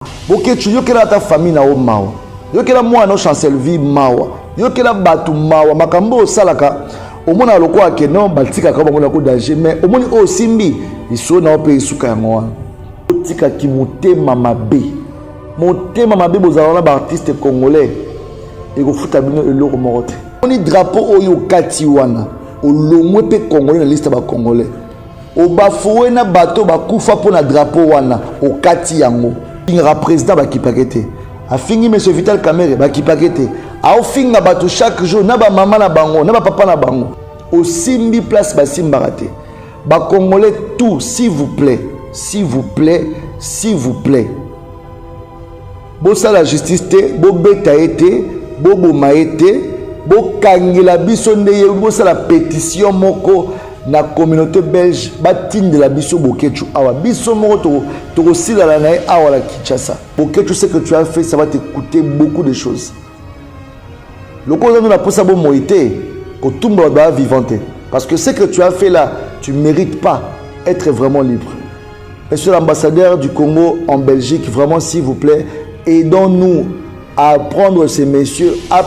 Bokechu yokela ta famille na o mawa. Yokela mwana chancel vie mawa. Yokela batu mawa makambo salaka. Omona loko akeno batika ka bango na ko danger mais omoni o simbi iso na ope isuka yango. Tika ki motema mabe. Motema mabe bozala na ba artiste congolais. Et go futa bino eloko morote. Oni drapeau oyo kati wana. Olongwe pe congolais na liste ba congolais. Obafoue na bateau bakufa pour na drapeau wana o kati yango. Finga président bakipakete. Afingi monsieur Vital Kamerhe bakipakete. A finga bateau chaque jour na ba maman na bango, na ba papa na bango. Au simbi place basimbaraté. Ba congolais tout s'il vous plaît, s'il vous plaît, s'il vous plaît. Bosa la justice te, bo beta été, bo boma été, bo kangela biso ndeye bosa la pétition moko na communauté belge batine de la biso Bokechu awa biso moko to sila la nae awa la Kinshasa. Bokechu, ce que tu as fait ça va te coûter beaucoup de choses. Le cause nous la pousse à bon moïté pour tout le monde va vivante parce que ce que tu as fait là tu mérites pas être vraiment libre. Monsieur l'ambassadeur du Congo en Belgique, vraiment s'il vous plaît aidons-nous à prendre ces messieurs à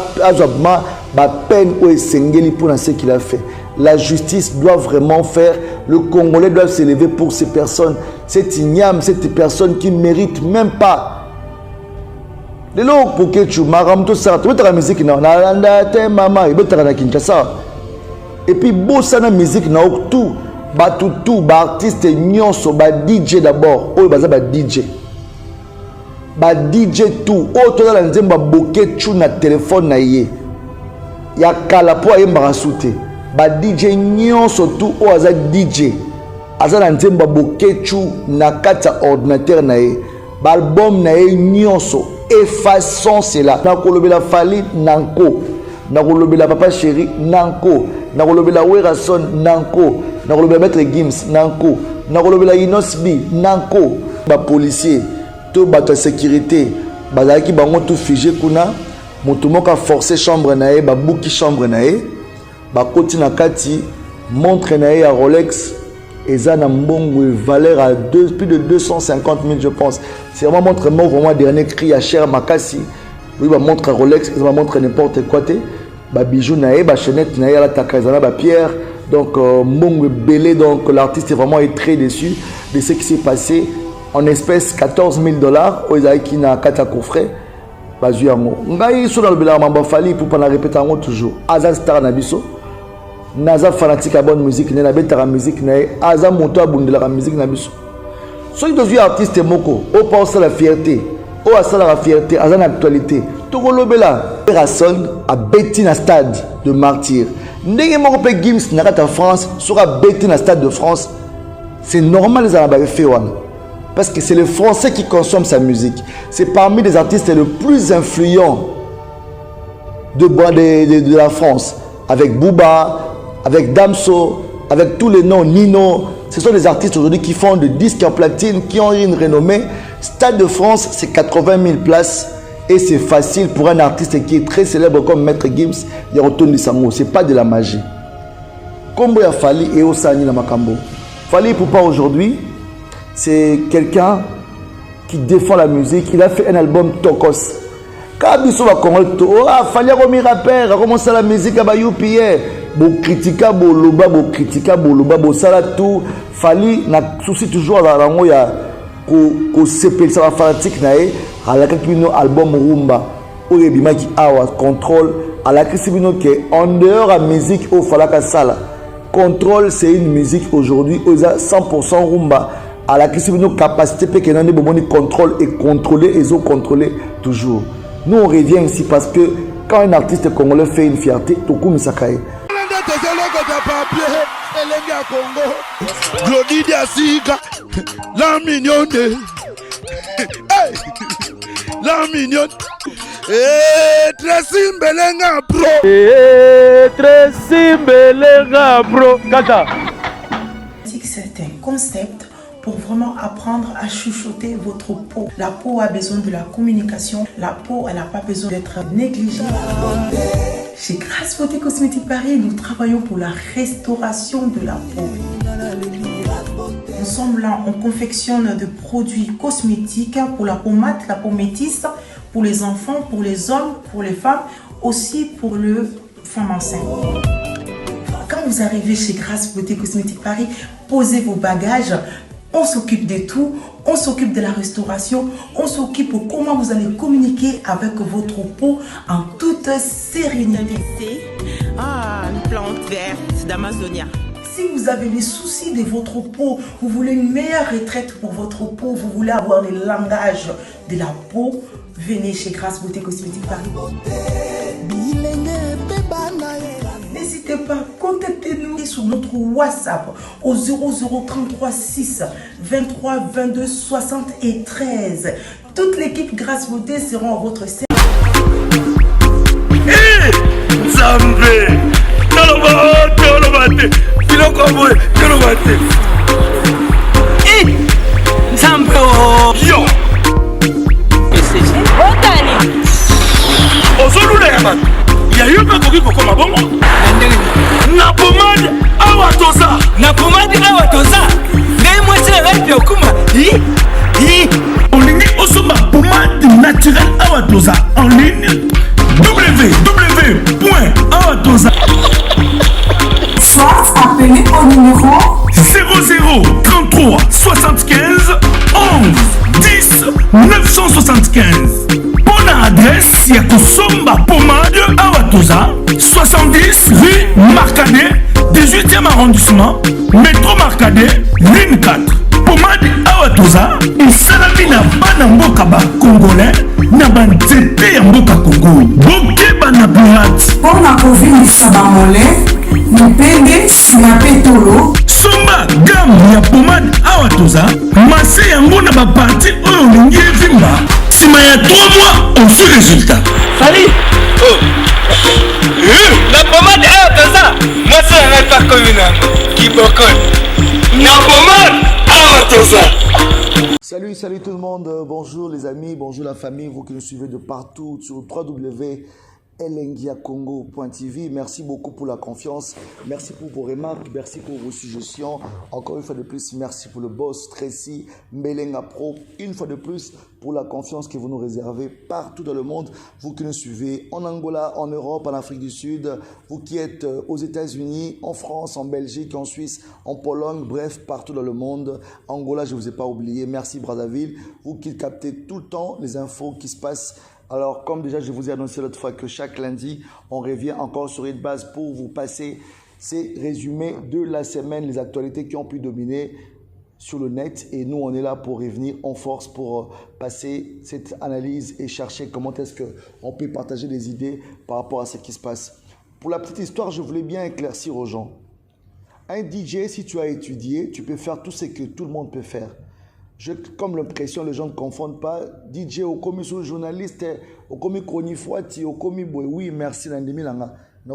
peine ou essengeli pour ce qu'il a fait. La justice doit vraiment faire, le Congolais doit s'élever pour ces personnes, cette igname, cette personne qui ne mérite même pas. Les lots pour que tu m'arrames tout ça, tu mets la musique na maman, et tu na Kinshasa. Et puis bossa na musique na tout, tout, artiste nyonso, DJ d'abord, oh baza DJ. DJ tout, oh toi la nzemba Bokechu na téléphone na ye. Ya kala po ayemba souté. Ba DJ nyonso tout o aza DJ aza na nzemba Bokechu na kata ordinateur na ye ba album na ye nyonso effaçons cela na kolobela Fali nanko na kolobela Papa Chéri nanko na kolobela Werason nanko na kolobela Maître Gims nanko na kolobela Inosbi nanko ba policier to bato sécurité bazaki bango tout figé kuna moto moko a forcé chambre na ye ba buki chambre na ye bakoti na kati montre na ya Rolex eza na mbongo valeur à plus de 250 000 je pense. C'est vraiment montre moi vraiment dernier cri à cher makasi. Oui ba montre Rolex, ça montre n'importe quoi te. Ba bijoux na ba chaînette na la takazana ba pierre. Donc mbongo belé donc l'artiste est vraiment très déçu de ce qui s'est passé en espèces 14 000 $ aux aiki na kata coffret. Bazu yango. Ngai so na lobela mamba Fali pour pas la répéter encore toujours. Azan star na biso. Naza fanatique à bonne musique, na betara musique na aza moto abundela la musique na biso. Soki dozu artiste moko, o pense la fierté, o asala la fierté, aza na actualité. Tokolobela Werason a beti na stade de Martyr. Ndenge moko pe Gims na kata France, sera beti na stade de France. C'est normal les arabes fait wana. Parce que c'est les Français qui consomment sa musique. C'est parmi les artistes les plus influents de la France. Avec Booba, avec Damso, avec tous les noms, Nino. Ce sont des artistes aujourd'hui qui font des disques en platine, qui ont une renommée. Stade de France, c'est 80 000 places. Et c'est facile pour un artiste qui est très célèbre comme Maître Gims. Il retourne Sango. Ce n'est pas de la magie. Comme il a Fali et Osani na Makambo. Fali pour pas aujourd'hui, c'est quelqu'un qui défend la musique. Il a fait un album Tokos. Quand il va Congo, Fali a remis rappeur, a commencé la musique à Bayoupier. Bo critica boloba bo sala tout Fali na souci toujours la rango ya ko sepel sa fanatique na e ala kakino album rumba o yebima ki awa contrôle ala kisibino ke en dehors à musique au falaka sala contrôle c'est une musique aujourd'hui oza 100% rumba ala kisibino capacité pe kenande bomoni contrôle et contrôler et contrôler toujours. Nous on revient ici parce que quand un artiste congolais fait une fierté tout comme ça caille. Glody Diasiga, la mignonne, la mignonne, Tracy Mbelenga bro, Tracy Mbelenga bro, Kata. C'est un concept pour vraiment apprendre à chuchoter votre peau. La peau a besoin de la communication, la peau elle n'a pas besoin d'être négligée. Chez Grace Beauté Cosmétique Paris, nous travaillons pour la restauration de la peau. Nous sommes là, on confectionne des produits cosmétiques pour la peau mate, la peau métisse, pour les enfants, pour les hommes, pour les femmes, aussi pour les femmes enceintes. Quand vous arrivez chez Grâce Beauté Cosmétique Paris, posez vos bagages, on s'occupe de tout, on s'occupe de la restauration, on s'occupe de comment vous allez communiquer avec votre peau en toute sérénité. Une plante verte d'Amazonia. Si vous avez les soucis de votre peau, vous voulez une meilleure retraite pour votre peau, vous voulez avoir le langage de la peau, venez chez Grâce Beauté Cosmétique Paris. N'hésitez pas, contactez-nous sur notre WhatsApp au 0033 6 23 22 73. Toute l'équipe Grâce Beauté sera à votre service. Zambé, Tolobate, Kilokobo, Tolobate. Nzambe Yo, Otani. Ozolula yaman. Ya yuka kokiko koma bongo. Na pomade awatoza. Na pomade awatoza. Ngai mwese repi okuma. Olingi osoma pomade naturelle awatoza en ligne. www.awatoza. Soit appelez au numéro 00 33 75 11 10 975. Bonne adresse, il y a Kosomba Pomade Awatoza, 70 rue Marcadet, 18e arrondissement, métro Marcadet, ligne 4. Pomade Awatoza, il salami na bana mboka ba congolais, na ba nzete ya mboka Congo. Boke bana pirate. pour la COVID Sabamole, Mupende, Sinapetolo. Somba gamme ya pomade Awatoza, masse yango na ba parti oyo lingi evimba. Sima ya 3 mois, on suit résultat. Salut. La pommade Awatoza. Moi c'est un pas communal. Qui bocole. La pommade Awatoza. Salut tout le monde, bonjour les amis, bonjour la famille, vous qui nous suivez de partout sur www.elengiacongo.tv. Merci beaucoup pour la confiance, merci pour vos remarques, merci pour vos suggestions. Encore une fois de plus, merci pour le boss Tracy Mbelenga Pro. Une fois de plus, pour la confiance que vous nous réservez partout dans le monde. Vous qui nous suivez en Angola, en Europe, en Afrique du Sud, vous qui êtes aux États-Unis, en France, en Belgique, en Suisse, en Pologne, bref, partout dans le monde. Angola, je ne vous ai pas oublié. Merci Brazzaville. Vous qui captez tout le temps les infos qui se passent. Alors, comme déjà je vous ai annoncé l'autre fois que chaque lundi, on revient encore sur une base pour vous passer ces résumés de la semaine, les actualités qui ont pu dominer sur le net. Et nous, on est là pour revenir en force pour passer cette analyse et chercher comment est-ce qu'on peut partager des idées par rapport à ce qui se passe. Pour la petite histoire, je voulais bien éclaircir aux gens. Un DJ, si tu as étudié, tu peux faire tout ce que tout le monde peut faire. Comme l'impression, les gens ne confondent pas. DJ, au commis sur journaliste, au commis chronifuati, au commis boy. Oui, merci, l'indémie langa. Mais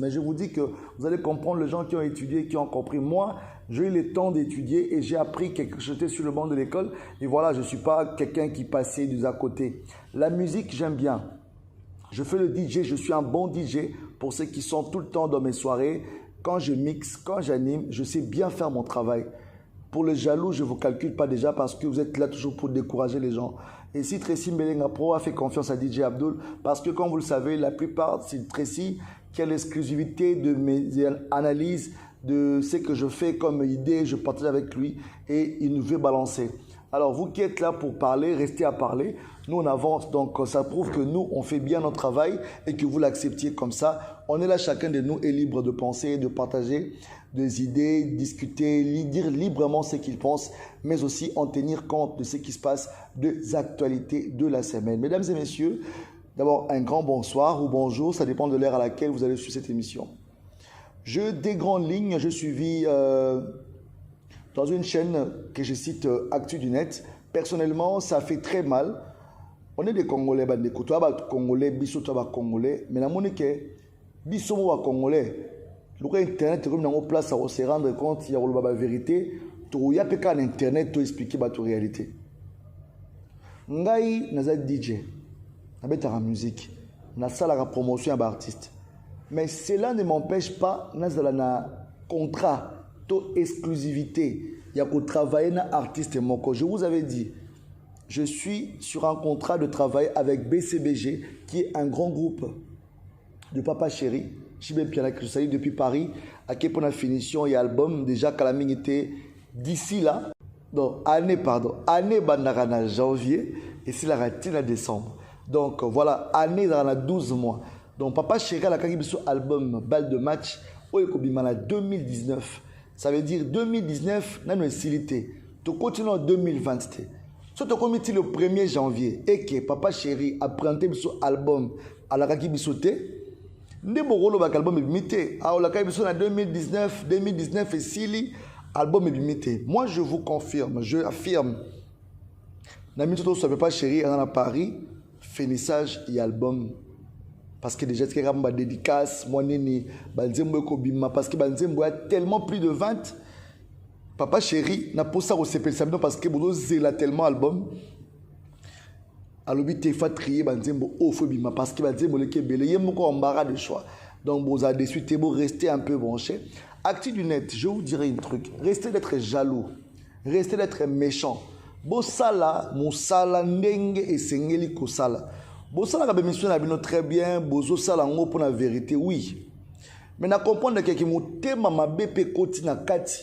je vous dis que vous allez comprendre les gens qui ont étudié, qui ont compris. Moi, j'ai eu le temps d'étudier et j'ai appris quelque chose. J'étais sur le banc de l'école. Et voilà, je ne suis pas quelqu'un qui passait des à côté. La musique, j'aime bien. Je fais le DJ, je suis un bon DJ pour ceux qui sont tout le temps dans mes soirées. Quand je mixe, quand j'anime, je sais bien faire mon travail. Pour les jaloux, je ne vous calcule pas déjà parce que vous êtes là toujours pour décourager les gens. Et si Tracy Mbelenga Pro a fait confiance à DJ Abdul, parce que comme vous le savez, la plupart, c'est Tracy qui a l'exclusivité de mes analyses, de ce que je fais comme idée, je partage avec lui et il nous veut balancer. Alors vous qui êtes là pour parler, restez à parler. Nous on avance, donc ça prouve que nous on fait bien notre travail et que vous l'acceptiez comme ça. On est là, chacun de nous est libre de penser, de partager des idées, discuter, dire librement ce qu'il pense, mais aussi en tenir compte de ce qui se passe, des actualités de la semaine. Mesdames et messieurs, d'abord un grand bonsoir ou bonjour, ça dépend de l'heure à laquelle vous allez suivre cette émission. Des grandes lignes, je suivis dans une chaîne que je cite Actu du Net. Personnellement, ça fait très mal. On est des Congolais, des Congolais, Congolais, mais la monnaie que Bissomo Congolais. Le Internet est comme dans place à se rendre compte qu'il y a la vérité. Il y a pas Internet pour expliquer la réalité. Ngai naza DJ, nabeta la musique, na la promotion à artiste. Mais cela ne m'empêche pas nazala na contrat to exclusivité il y a qu'au travailler un artiste moko. Je vous avais dit, je suis sur un contrat de travail avec BCBG, qui est un grand groupe de Papa Chéri. Chibé Piana, que je salue depuis Paris. À quel point la finition et album, déjà Kalaming était d'ici là. Donc, année Bandarana janvier, et c'est la ratine à décembre. Donc, voilà, année dans la 12 mois. Donc, Papa Chéri a la album Balle de match, au Ekobimana 2019. Ça veut dire 2019, n'a une silité. Tu continues en 2020. Si tu commis le 1er janvier et que Papa Chéri a présenté son album à la Kaki Bissoté, album est limité. À la Kaki Bissoté en 2019 et Sili, album est limité. Moi, je vous confirme, je affirme. Nami Toto Papa Chéri à Paris, finissage et album. Parce que déjà, c'est une dédicace, moi, parce que Banzembo a tellement plus de 20. Papa Chéri n'a pas ça au CPL parce que Bodo Zela tellement album. Alors, il faut trier Banzembo au Fobima parce que Banzembo le Kébélé, il y a beaucoup d'embarras de choix. Donc, vous avez déçu, vous restez un peu branché. Actu du net, je vous dirai un truc. Restez d'être jaloux, restez d'être méchant. Bosala, Moussala, Ndenge et Sengeli Kosala. Bosala ka bémission na bino très bien, bozo sala ngo pour la vérité, oui. Mais na comprendre que motema mabe pe koti na kati.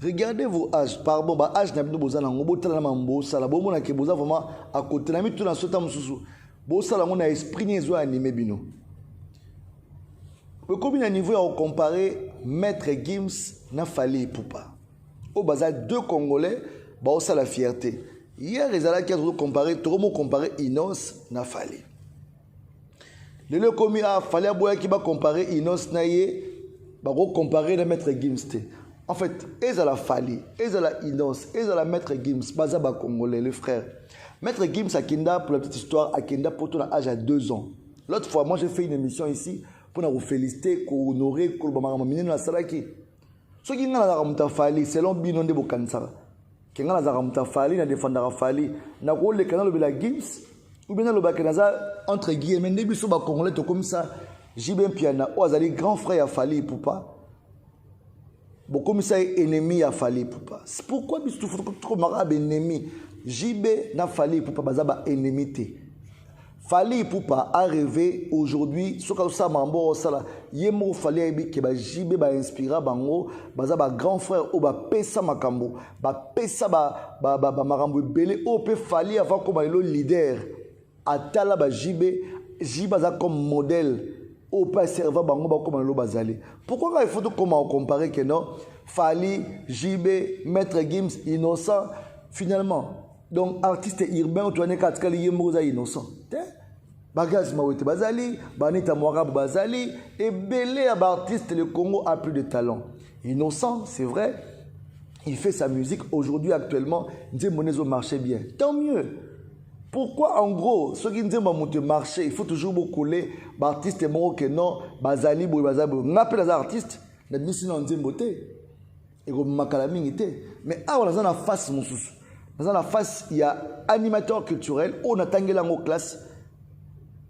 Regardez vos âges, pardon, ba âge na bino bozana ngo botala na mambo sala, bo mona ke boza vraiment à côté na mitu na sota mususu. Bosala ngo na esprit nyezo animé bino. Le combien à niveau à comparer Maître Gims na Fally Ipupa. Au bazar deux Congolais, ba osa la fierté. Hier, ils allaient comparer, tout le monde comparer Inos na Fally. Le commis a Fally Aboya qui va comparer Inos na ye, va comparer le Maître Gims. En fait, ils allaient Fally, ils allaient Inos, ils allaient Maître Gims, baza ba Congolais, les frères. Maître Gims à Kenda, pour la petite histoire, à Kenda pour ton âge à 2 ans. L'autre fois, moi j'ai fait une émission ici pour vous féliciter, pour honorer, pour vous la salaki. Ce qui est dans Fally, c'est l'homme binon de Bokansara. Kenga nazara mutafali na defendara Fally na ko le canal de la Gims ou bien le bakanaza entre guillemets ne biso ba congolais to comme ça JB Piana o azali grand frère à Fally Ipupa bo comme ça ennemi à Fally Ipupa. C'est pourquoi biso trop marabe ennemi JB na Fally Ipupa bazaba ennemité. Fally Ipupa a rêvé aujourd'hui ce que ça mambo sala yemo Fally Ibi ke ba JB ba inspira bango baza ba grand frère o ba pesa makambo ba pesa ba makambo belé o pe Fally avant comme le leader atala ba JB baza comme modèle o pas serva bango ba comme le bazali. Pourquoi il faut comment comparer que non Fally JB Maître Gims innocent finalement. Donc artiste urbain tu as katkali yemoza innocent. Bagaz Mawete Bazali, Banita Moirab Bazali, et belé à artiste, le Congo a plus de talent. Innocent, c'est vrai, il fait sa musique aujourd'hui actuellement, Nzemonezo marchait bien. Tant mieux. Pourquoi en gros, ceux qui disent que marché, il faut toujours beaucoup les artistes et que non, Bazali, Bazali, on appelle les artistes, mais nous sinon Nzemboté, et comme Makalami était. Mais ah, on a la face, mon sous. Dans la face, il y a animateur culturel, on a tangé en classe.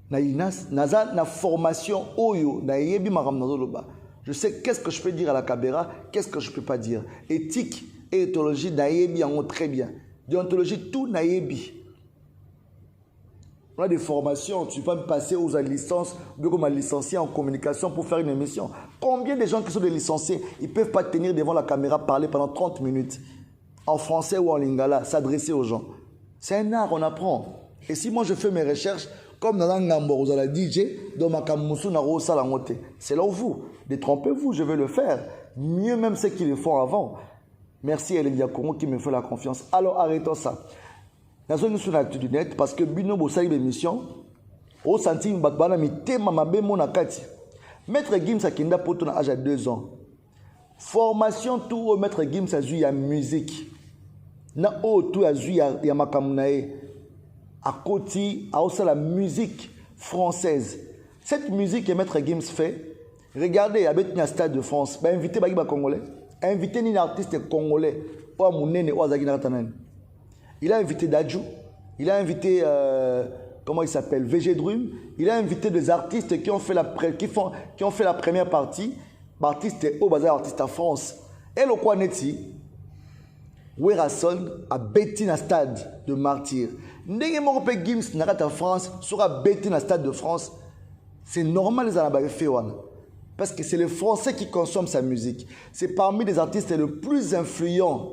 Na formation oyo na yebi maram nazoloba. Je sais qu'est-ce que je peux dire à la caméra, qu'est-ce que je peux pas dire. Éthique et éthologie na yebi en très bien. Déontologie tout na yebi. On a des formations, tu peux me passer aux licences, ou comme un licencié en communication pour faire une émission. Combien de gens qui sont des licenciés, ils peuvent pas tenir devant la caméra parler pendant 30 minutes en français ou en lingala, s'adresser aux gens. C'est un art, on apprend. Et si moi je fais mes recherches, comme dans un Ngambo, vous allez DJ, dans ma Kamoussou, Naro, Salamote. C'est là où vous. Détrompez-vous, je vais le faire. Mieux même ce qu'ils le font avant. Merci à Elia Congo qui me fait la confiance. Alors arrêtons ça. Nous sommes sur l'actu du net parce que Bino Bossai l'émission, au centime Bakbana, mi tema mabe monakati. Maître Gims a kinda pour ton âge à 2 ans. Formation tout au Maître Gims a joué à musique. Na o tout a joué à Makamunae. À côté, à aussi la musique française. Cette musique que Maître Gims fait, regardez, il y a un stade de France, bah, invitez les Congolais, invitez un artiste congolais, il a invité Dadju, il a invité, comment il s'appelle, VG Drum, il a invité des artistes qui ont fait la première partie, artiste au bazar artiste à France. Et le quoi neti, Werason a bêti na stade de Martyr. Ndenge moko pe Gims na kata France sera bêti na stade de France. C'est normal les anabagé fait wana. Parce que c'est les Français qui consomment sa musique. C'est parmi les artistes les plus influents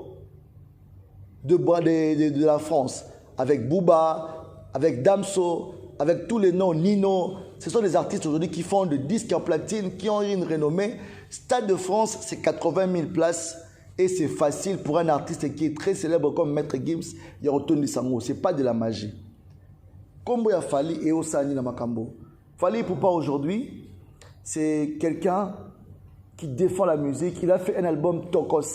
de la France. Avec Booba, avec Damso, avec tous les noms, Nino. Ce sont des artistes aujourd'hui qui font des disques en platine, qui ont une renommée. Stade de France, c'est 80 000 places. Et c'est facile pour un artiste qui est très célèbre comme Maître Gims. Il y a retourné Sango. Ce n'est pas de la magie. Comme il y a Fali et Osani Namakambo. Fali Poupa aujourd'hui, c'est quelqu'un qui défend la musique. Il a fait un album Tokos.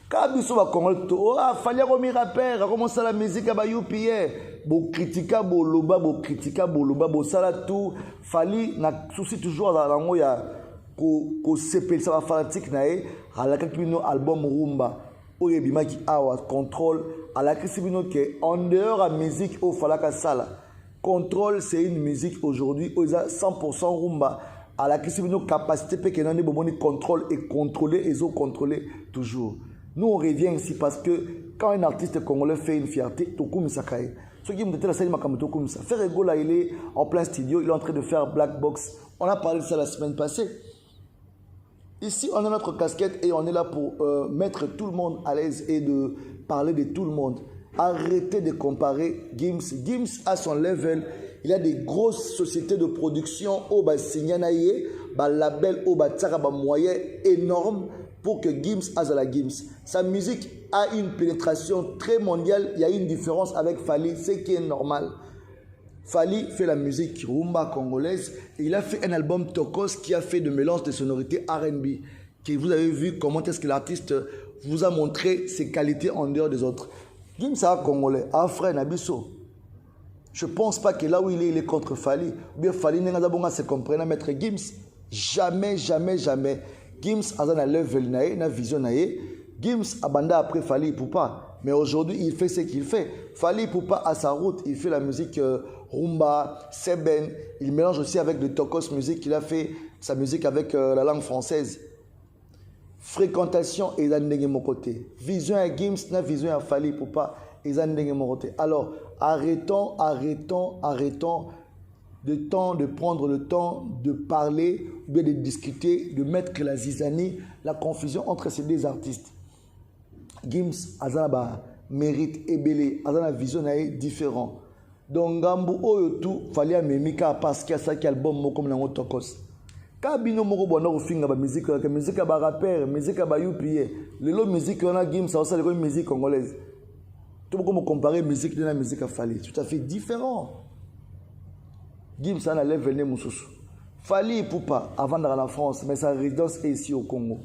Quand Bissou va Congo, Fali a remis rappeur, a commencé la musique à Bayoupier. Bo critica, bo loba, bo critica, bo loba, bo salatou. Fali n'a souci toujours dans l'ango ya. Ko sepel ça va fanatique nae à la kakibino album Rumba o yebima ki awa contrôle à la kakibino que en dehors à musique au falaka sala contrôle c'est une musique aujourd'hui aux 100% Rumba à la kakibino capacité pe que non boboni contrôle et contrôler et zo contrôler toujours. Nous on revient ici parce que quand un artiste congolais fait une fierté tokum sakae ce qui me dit la scène makamoto comme ça faire Gola il est en plein studio il est en train de faire Black Box on a parlé de ça la semaine passée. Ici, on a notre casquette et on est là pour mettre tout le monde à l'aise et de parler de tout le monde. Arrêtez de comparer Gims. Gims a son level. Il y a des grosses sociétés de production au Signanaye, label au Tsaraba moyen énorme pour que Gims a la Gims. Sa musique a une pénétration très mondiale. Il y a une différence avec Fali, ce qui est normal. Fali fait la musique rumba congolaise et il a fait un album Tokos qui a fait de mélange de sonorités R&B. Vous avez vu comment est-ce que l'artiste vous a montré ses qualités en dehors des autres. Gims a congolais, a frère Nabiso. Je ne pense pas que là où il est contre Fali. Ou bien Fali n'est pas se comprendre à mettre Gims. Jamais, jamais, jamais. Gims a un level nae, une vision nae. Gims a bandé après Fali Poupa. Mais aujourd'hui, il fait ce qu'il fait. Fali Poupa à sa route, il fait la musique rumba, seben. Il mélange aussi avec le Tokos musique. Il a fait sa musique avec la langue française. Fréquentation et d'andenge mon côté. Vision à Gims, na vision à Fali Poupa et d'andenge mon côté. Alors, arrêtons de prendre le temps de parler, ou bien de discuter, de mettre la zizanie, la confusion entre ces deux artistes. Gims a mérite et belé, a une vision différente. Donc Gambo Oyotu fallait memika parce qu'il y a ça album comme la Tokos. Quand bino moko bona ofinga ba musique ba rappeur, musique ba youpier. Le musique on a Gims ça aussi la musique congolaise. Tout comme comparer musique de la musique à Fali, tout à fait différent. Gims ça na level ne mususu. Fali Poupa avant d'aller en France mais sa résidence est ici au Congo.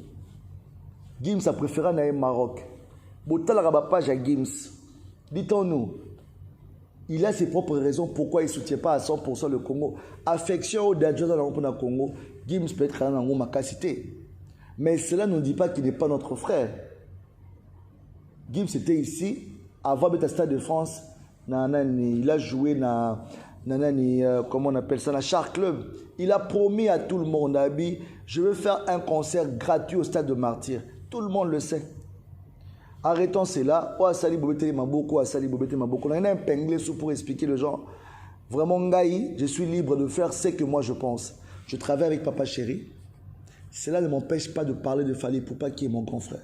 Gims a préféré aller au Maroc. Botala ba page à Gims. Dites-nous, il a ses propres raisons pourquoi il ne soutient pas à 100% le Congo. Affection au Dadjo dans le Congo, Gims peut être dans ma capacité. Mais cela ne dit pas qu'il n'est pas notre frère. Gims était ici, avant le Stade de France, il a joué dans comment on appelle ça, la Char Club. Il a promis à tout le monde, je vais faire un concert gratuit au Stade de Martyr. Tout le monde le sait. Arrêtons cela. On a un pinglé pour expliquer les gens. Vraiment, Ngaï, je suis libre de faire ce que moi je pense. Je travaille avec Papa Chéri. Cela ne m'empêche pas de parler de Fali Poupa qui est mon grand frère.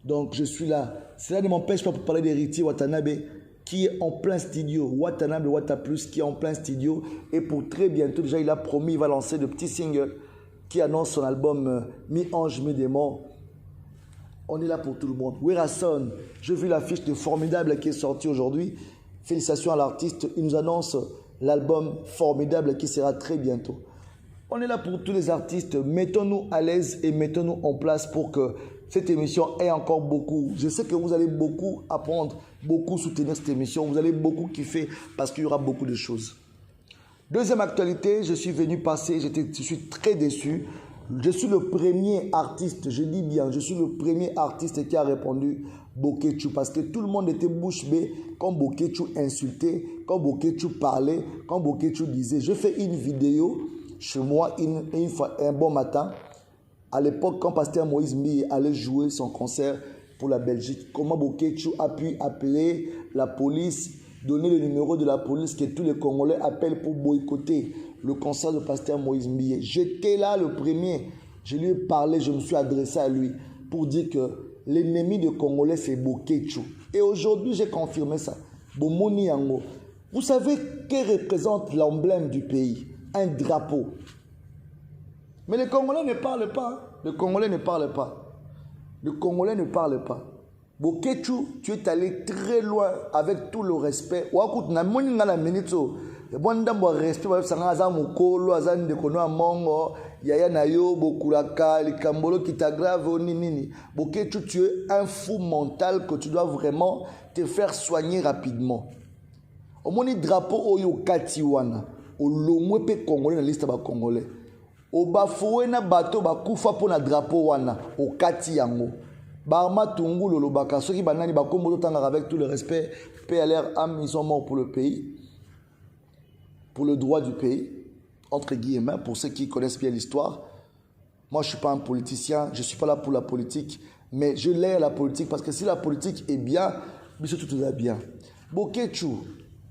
Donc je suis là. Cela ne m'empêche pas de parler d'Héritier Watanabe qui est en plein studio. Watanabe Wata Plus qui est en plein studio. Et pour très bientôt, déjà il a promis, il va lancer de petits singles qui annoncent son album Mi-Ange, Mi-Démon. On est là pour tout le monde. Werason, j'ai vu l'affiche de Formidable qui est sortie aujourd'hui. Félicitations à l'artiste. Il nous annonce l'album Formidable qui sera très bientôt. On est là pour tous les artistes. Mettons-nous à l'aise et mettons-nous en place pour que cette émission ait encore beaucoup. Je sais que vous allez beaucoup apprendre, beaucoup soutenir cette émission. Vous allez beaucoup kiffer parce qu'il y aura beaucoup de choses. Deuxième actualité, je suis venu passer, je suis très déçu. Je suis le premier artiste, je dis bien, je suis le premier artiste qui a répondu Bokechu parce que tout le monde était bouche bée quand Bokechu insultait, quand Bokechu parlait, quand Bokechu disait. Je fais une vidéo chez moi une fois, un bon matin. À l'époque, quand Pasteur Moïse Mbi allait jouer son concert, pour la Belgique. Comment Bokechu a pu appeler la police, donner le numéro de la police que tous les Congolais appellent pour boycotter le concert de pasteur Moïse Mbiye. J'étais là le premier. Je lui ai parlé, je me suis adressé à lui pour dire que l'ennemi des Congolais, c'est Bokechu. Et aujourd'hui, j'ai confirmé ça. Bomoni Yango. Vous savez que représente l'emblème du pays? Un drapeau. Mais les Congolais ne parlent pas. Les Congolais ne parlent pas. Les Congolais ne parlent pas. Bokechu, tu es allé très loin avec tout le respect. Wakut na moni ngala minito. Bon ndambo respect ba sanga za mukolo azani de kono mongo yaya na yo bokulaka likambolo kitagrave nini. Bokechu, tu es un fou mental que tu dois vraiment te faire soigner rapidement. Au moni drapeau oyo katiwana. Au lomwe pe Congolais na liste ba Congolais. Au bafoué na bateau bakufa pour na drapeau wana. Au kati yango. Barma Tungu Lolobaka, ceux qui banani bakombo tanga avec tout le respect, paix à leur âme, ils sont morts pour le pays, pour le droit du pays, entre guillemets, pour ceux qui connaissent bien l'histoire. Moi, je ne suis pas un politicien, je ne suis pas là pour la politique, mais je l'ai à la politique parce que si la politique est bien, tout va bien. Bokechu,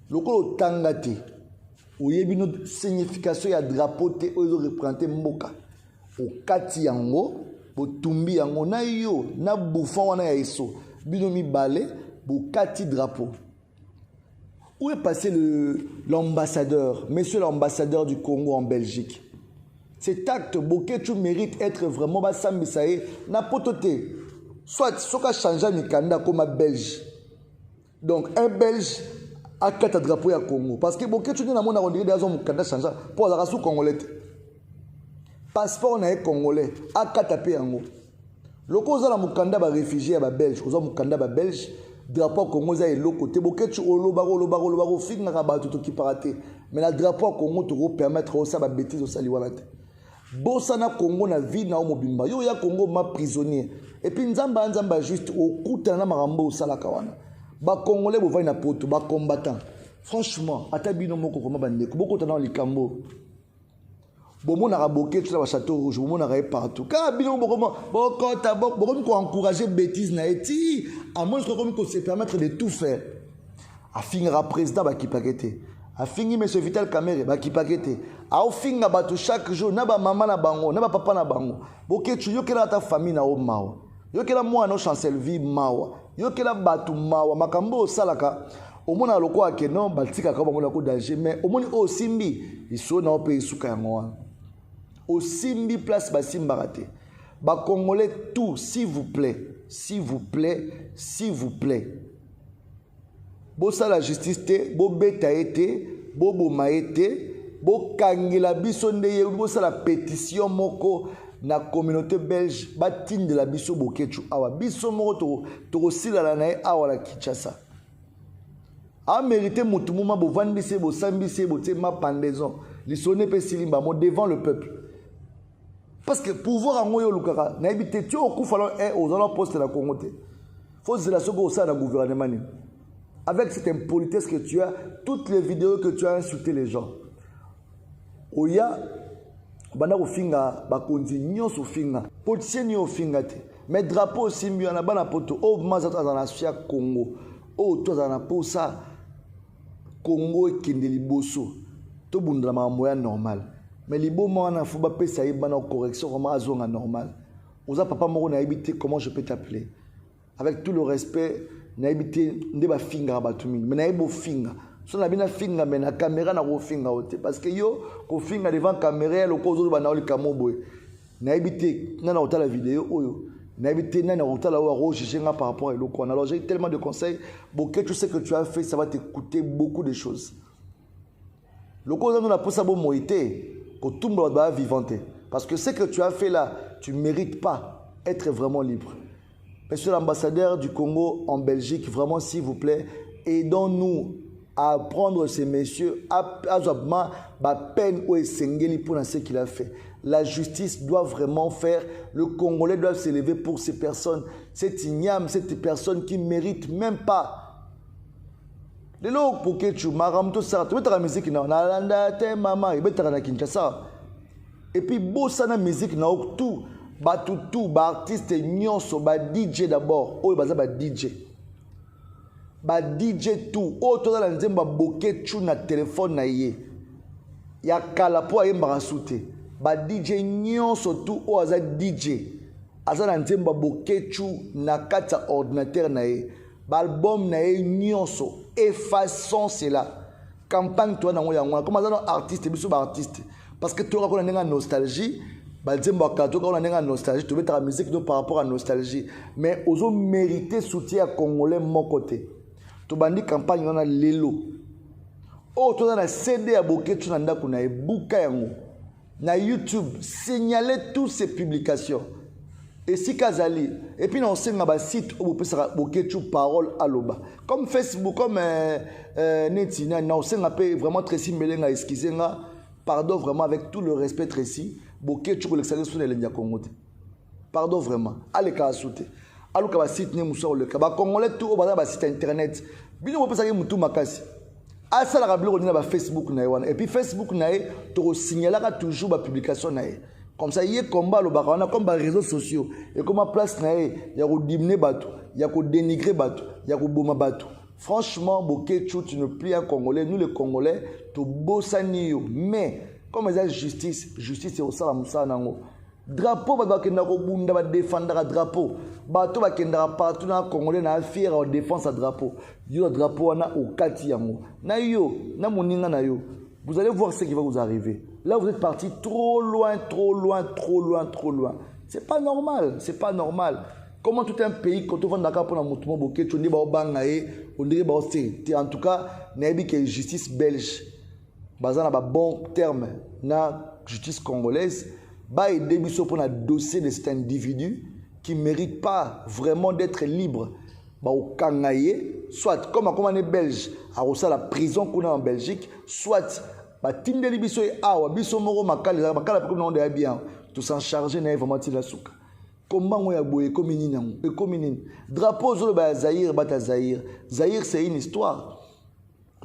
le kolo tangate, où il y a une signification, il y a drapeau, il y a représenté Mboka, au Kati Yango. Botumbi yango na yo na bouffon wana ya iso bino mi balé bokati drapeau. Où est passé l'ambassadeur, monsieur l'ambassadeur du Congo en Belgique? Cet acte Bokechu mérite être vraiment basambisaye na pototé. Soit soka changer mikanda comme un Belge. Donc un Belge a quatre drapeaux ya Congo parce que Bokechu na mona ondire des hommes mikanda changer pour la race congolais. Passeport na congolais a katapé yango. Loko za la mukanda ba réfugié ba belge, oza mukanda ba belge, drapeau Congo za eloko te Bokechu olobaro finga ka ba tout qui paraté. Mais la drapeau Congo to permettre au ça ba bêtise au sali wana te. Bossa na Congo na vie na mobimba. Yo ya Congo ma prisonnier. Et puis nzamba juste au kuta na marambo sala kawana. Ba congolais bo vai na poto ba combattant. Franchement, atabino moko koma bandeko. Boko tana likambo. Bomo na Bokechu na château rouge, bomo na partout. Ka bino boko encourager bêtise na eti, à moins que se permettre de tout faire. A finira président ba ki pakete. A fini monsieur Vital Kamerhe ba ki pakete. A finga bato chaque jour na ba maman na bango, na ba papa na bango. Bokechu yo kela ta famille na o mawa. Yo kela moi no chancel vie mawa. Yo kela bato mawa makambo salaka. Au moins loko ake non baltika ka bango ko danger mais au moins o simbi iso na o pe isuka yango. Au Simbi place Basimba raté. Ba Congolais tout, s'il vous plaît. Bo sa la justice te, bo beta ete, bo boma ete, bo kangela biso ndeye, bo sa la pétition moko na communauté belge, ba tin de la biso Bokechu awa. Biso moko to sila la nae awa la Kinshasa. A mérité moutoumouma bo vandise, bo sambise, bo te ma pendaison. L'issonne pe silimba mo devant le peuple. Parce que pouvoir en Oyo Lukara, n'a habité tu au coup fallant aux allants poste la Congo. Faut se la seconde au sein d'un gouvernement. Avec cette impolitesse que tu as, toutes les vidéos que tu as insulté les gens. Oya, bana au finga, bakonzi nyos au finga, politicien ni au finga te. Mais drapeau simbi na bana poto, oh mazata dans la Sia Congo, oh toi dans la posa Congo et Kendeli Bosso, to bundra ma moyen normal. Mais les beaux moments, il faut pas ça y en correction comme azonga normal. Oza papa moro na habité comment je peux t'appeler. Avec tout le respect, na habité ndeba finga batumi. Mais na ebo finga. So na bina finga mais na caméra na ro finga ote parce que yo ko finga devant caméra le kozo ba na oli kamoboy. Na habité na ota la vidéo oyo. Na habité na ota la ro jichenga par rapport à l'oko. Alors j'ai tellement de conseils. Bokechu, tu sais que tu as fait, ça va te coûter beaucoup de choses. Le cause nous la pousse à bon moïté. Vivante. Parce que ce que tu as fait là, tu ne mérites pas être vraiment libre. Monsieur l'ambassadeur du Congo en Belgique, vraiment s'il vous plaît, aidons-nous à prendre ces messieurs à peine ou essengeli pour ce qu'il a fait. La justice doit vraiment faire, le Congolais doit s'élever pour ces personnes, cette igname, cette personne qui ne mérite même pas. Les lots pour que tu m'aramto ça, tu mets ta musique na nalanda te mama, il met ta na Kinshasa. Et puis bossa na musique na tout, bato tout ba artiste nyonso ba DJ d'abord oyo baza ba DJ tout oyo tozala nzembo baboke chu na telefone na ye ya kala po ayembaka su te ba DJ nyonso tout oyo aza DJ aza na nzembo baboke chu na kati ya ordinateur na ye baalbum na ye nyonso effaçons cela campagne to nango yango comme aza no artiste biso ba artiste parce que toka kona ndenga nostalgie balzembo ka toka kona ndenga nostalgie to betaka musique do par rapport à nostalgie mais ozo mériter soutien à congolais mon côté to bandi campagne wana lelo oh to na CD ya boketu na ndako na ebuka yango na YouTube signaler toutes ces publications et si Kazali et puis on sait nga site où peut sera boketu parole aloba comme Facebook comme netina na on sait nga vraiment très simbelenga excuser nga pardon vraiment avec tout le respect Tracy boketu ko l'exagérer sur les Congo pardon vraiment allez ka souter aluka ba site ne muso le ka ba congolais tout ba ba site internet bino peut ça mutu makasi asa la rablo na ba Facebook na wana et puis Facebook na to signaler toujours ba publication na comme ça y est combat le barana comme ba réseaux sociaux et comme place na ya ko diminuer bateau ya ko dénigrer bateau ya ko boma bateau franchement boketu tu ne plus un congolais nous les congolais to bosanio mais comme ça justice c'est au sala musa nango drapeau ba kenda ko bunda ba défendre drapeau bateau ba kenda partout na congolais na fier en défense à drapeau yo drapeau na au kati yango na yo na moninga na yo vous allez voir ce qui va vous arriver. Là, vous êtes parti trop loin. C'est pas normal. Comment tout un pays, quand on va d'accord pour la mouvement boké, tu dis bah on dirait bah c'est en tout cas, n'ayez que justice belge, basé na bon terme, na justice congolaise, bah et débisso pour un dossier de cet individu qui mérite pas vraiment d'être libre. Bah au Kangaye, soit comme on est belge, à la prison qu'on a en Belgique, soit bah tindeli biso et awa biso moro makala pour nous on bien tout s'en charger na vraiment la souka comment on a boye comme nini drapeau zolo ba Zaïre bata Zaïre c'est une histoire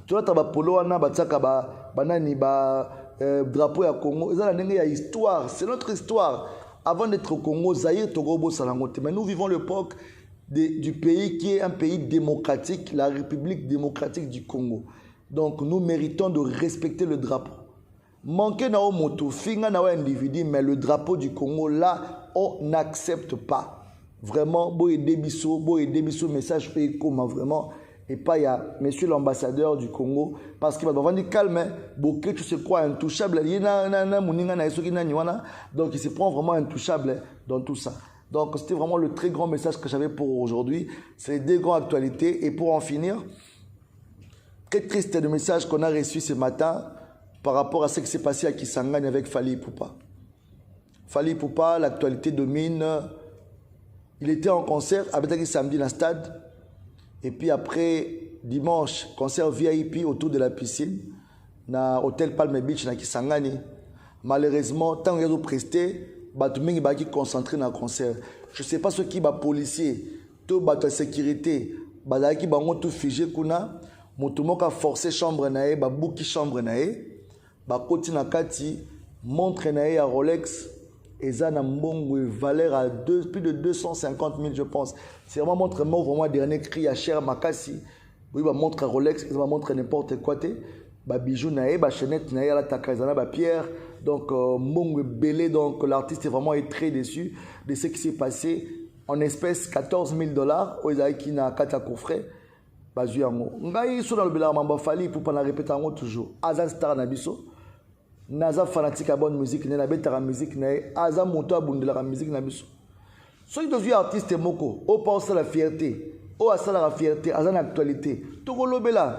tu vois ba polo wana batsaka ba banani ba drapeau ya Congo ça la ndenge ya histoire c'est notre histoire avant d'être au Congo Zaïre Togobo Salangote mais nous vivons l'époque du pays qui est un pays démocratique, la République démocratique du Congo. Donc nous méritons de respecter le drapeau. Manquer na moto, finga na individu, mais le drapeau du Congo là, on n'accepte pas. Vraiment, boy débisso message fait comment vraiment et pas il y a monsieur l'ambassadeur du Congo parce qu'il va devoir dire calme, bokeh tu sais quoi intouchable, il na moninga na esoki na niwana, donc il se prend vraiment intouchable dans tout ça. Donc c'était vraiment le très grand message que j'avais pour aujourd'hui. C'est les deux grandes actualités. Et pour en finir, très triste le message qu'on a reçu ce matin par rapport à ce qui s'est passé à Kisangani avec Fally Ipupa. Fally Ipupa, l'actualité domine. Il était en concert avec samedi dans le stade. Et puis après, dimanche, concert VIP autour de la piscine. Dans l'hôtel Palm Beach à Kisangani. Malheureusement, tant que j'ai presté, Batumingi baki concentré dans le concert. Je sais pas ce qui va policier, tout bateau sécurité, badaki bango tout figé kuna, motumoka a forcé chambre nae, ba bouki chambre nae, ba koti na kati, montre nae à Rolex, et ça na mbongo valeur à plus de 250 000 je pense. C'est vraiment montre moi vraiment dernier cri à cher makasi. Oui ba montre Rolex, ça va montre n'importe quoi té. Ba bijou nae, ba chaînette nae la takazana ba pierre. Donc mbongo belé, donc l'artiste est vraiment très déçu de ce qui s'est passé en espèces $14 000 aux Aïki na kata coffret. Bazu yango. Ngai so dans le bela mamba Fally pour pas la répéter en toujours. Azan star na biso. Naza fanatique à bonne musique, na betara musique na Azan moto abundela la musique na biso. So il devient artiste moko, au pense la fierté, au asa la fierté, Azan actualité. Tokolo bela.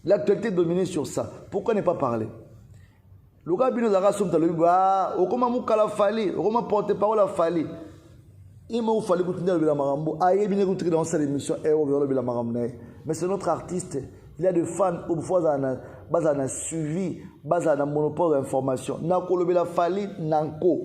L'actualité dominée sur ça. Pourquoi ne pas parler? Le gars bino zara somta le ba o koma mukala Fally o koma porte parole à Fally il m'a fallu que tu le bila marambo aye bien que dans cette émission et on le bila marambo mais c'est notre artiste il y a des fans au fois bazana suivi bazana monopole d'information na ko le bila Fally nanko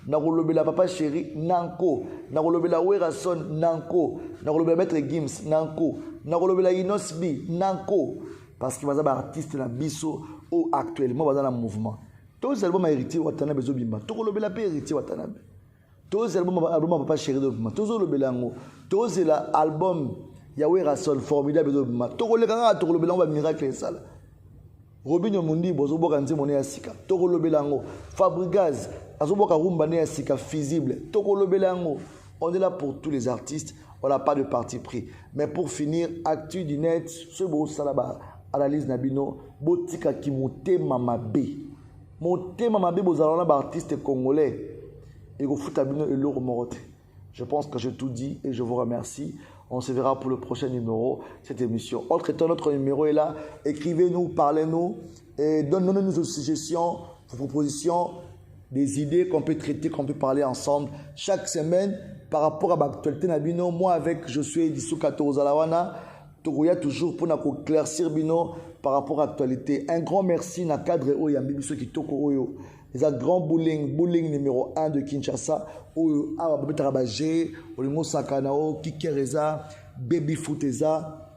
na ko le bila papa chéri nanko na ko le bila Werason nanko na ko le bila maître Gims nanko na ko le bila Inosbi nanko parce que bazaba artiste na biso ou actuellement bazana mouvement tous les albums héritiers watana bezobimba to ko lobela pe héritier watana tous album papa chéri de ma tous le belango tous l'album Yahweh Rassol formidable de ma tous les gars tous le belango miracle ça Robinho Mundi bozo boka nze mone ya sika toko le belango Fabregas azoboka rumba ne ya sika visible toko le belango. On est là pour tous les artistes, on n'a pas de parti pris. Mais pour finir, actu du net, ce beau salaba, analyse Nabino, botika ki moté mamabe. Moté mamabe, vous allez avoir artiste congolais. Et vous foutez Nabino et l'euro morote. Je pense que j'ai tout dit et je vous remercie. On se verra pour le prochain numéro de cette émission. Entre-temps, notre numéro est là. Écrivez-nous, parlez-nous et donnez-nous nos suggestions, vos propositions, des idées qu'on peut traiter, qu'on peut parler ensemble chaque semaine. Par rapport à l'actualité, moi avec Josué Dissou 14 Alawana, Togoya toujours pour nous éclaircir bino par rapport à l'actualité. Un grand merci na cadre Oyambi Biso qui toko Oyo. Les grand bowling numéro 1 de Kinshasa. Oyo Ababe Tarabajé, Olingo Sakanao, Kikereza, Baby Footeza,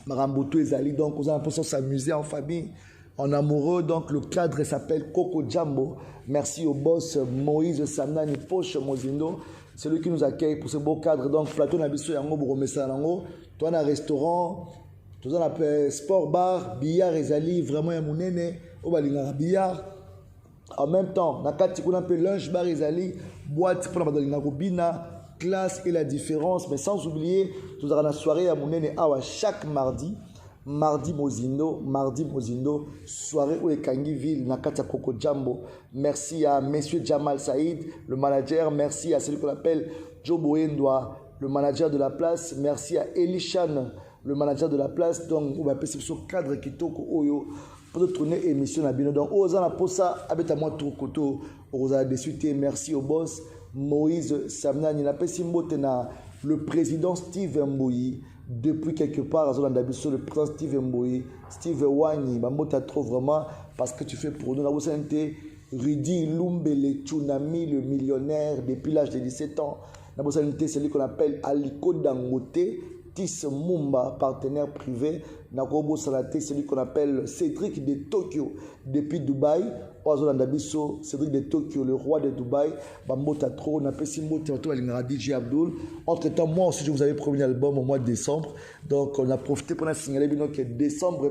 Maramboto Ezali. Donc, on a l'impression de s'amuser en famille, en amoureux. Donc, le cadre s'appelle Coco Jambo. Merci au boss Moïse Samnani Poche Mozindo. C'est lui qui nous accueille pour ce beau cadre. Donc, plateau Nabiso Yango Bouromesa Nango. Toi, on a un restaurant, toi, on a sport bar, billard Ezali, vraiment un mounene, au Balingara billard. En même temps, on a un peu lunch bar Ezali, boîte pour la Balingara Bina, classe et la différence. Mais sans oublier, nous avons une soirée à mounene awa chaque mardi. Mardi Mozindo, soirée où est Kangiville, Nakata Coco Jambo. Merci à Monsieur Jamal Saïd, le manager. Merci à celui qu'on appelle Joe Boendoa, le manager de la place. Merci à Elishan, le manager de la place. Donc, on va passer sur le cadre qui toko Oyo pour tourner émission à Bino. Donc, Ozana Posa, avec à moi Tokoto, Ozana Dessuité. Merci au boss Moïse Samna, Nina Pessimotena, le président Steve Mboyi. Depuis quelque part, le président Steve Mboyi, Steve Wani, Bambota trop vraiment parce que tu fais pour nous. La Bosanté, Rudy Lumbele Tsunami, le millionnaire depuis l'âge de 17 ans. La Bosanté, c'est lui qu'on appelle Aliko Dangote, Tis Mumba, partenaire privé. Nakobo Salate, c'est lui qu'on appelle Cédric de Tokyo depuis Dubaï. Cédric de Tokyo, le roi de Dubaï. Bambota trop, Napesimbo, DJ Abdul. Entre temps, moi aussi, je vous avais promis un album au mois de décembre. Donc, on a profité pour signaler que décembre,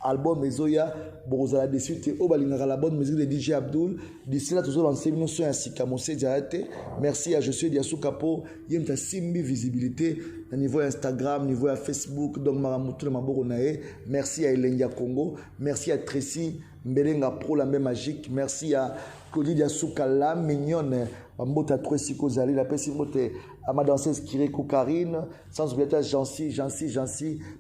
album Ezoya, Borozala de suite, au Balingara, la bonne musique de DJ Abdul. D'ici là, toujours lancé une notion ainsi qu'à mon Diarete. Merci à Josué Diassou Kapo. Il y a une simbi visibilité au niveau Instagram, niveau Facebook. Donc, Maramutu, Maboronae. Merci à Elenga Congo. Merci à Tracy Mbelenga Pro, la même magique. Merci à Claudie Diassou Kala, mignonne. Bambota Troesiko Zali, la Pessimote, à ma danseuse Kireko Karine. Sans oublier Jancy,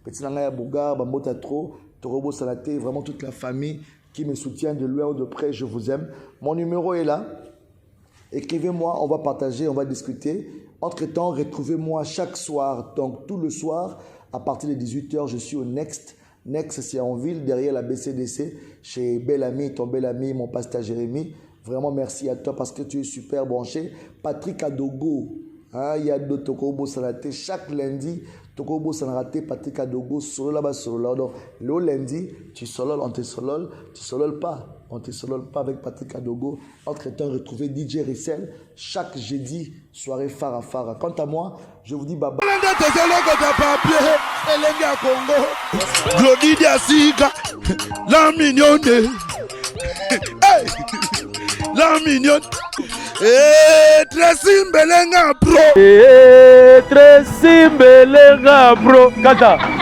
Petit Nangaya Bougar, Bambota Tro. Torobo Salaté, vraiment toute la famille qui me soutient de loin ou de près, je vous aime. Mon numéro est là. Écrivez-moi, on va partager, on va discuter. Entre-temps, retrouvez-moi chaque soir, donc tout le soir, à partir de 18h, je suis au Next. Next, c'est en ville, derrière la BCDC, chez Bellamy, ton bel ami, mon pasteur Jérémy. Vraiment, merci à toi parce que tu es super branché. Patrick Adogo, il y a d'autres Tokobo Salaté chaque lundi. Tokobo Sanarate, Patrick Adogo, solo là-bas, solo là. Donc, le lundi, tu solol, on te solol, tu solol pas. On te solol pas avec Patrick Adogo. Entre-temps, retrouvez DJ Rissel chaque jeudi, soirée Fara Fara. Quant à moi, je vous dis bye bye. La mignonne. La mignonne. Tracy Mbelenga Pro. Tracy Mbelenga Pro. Kata.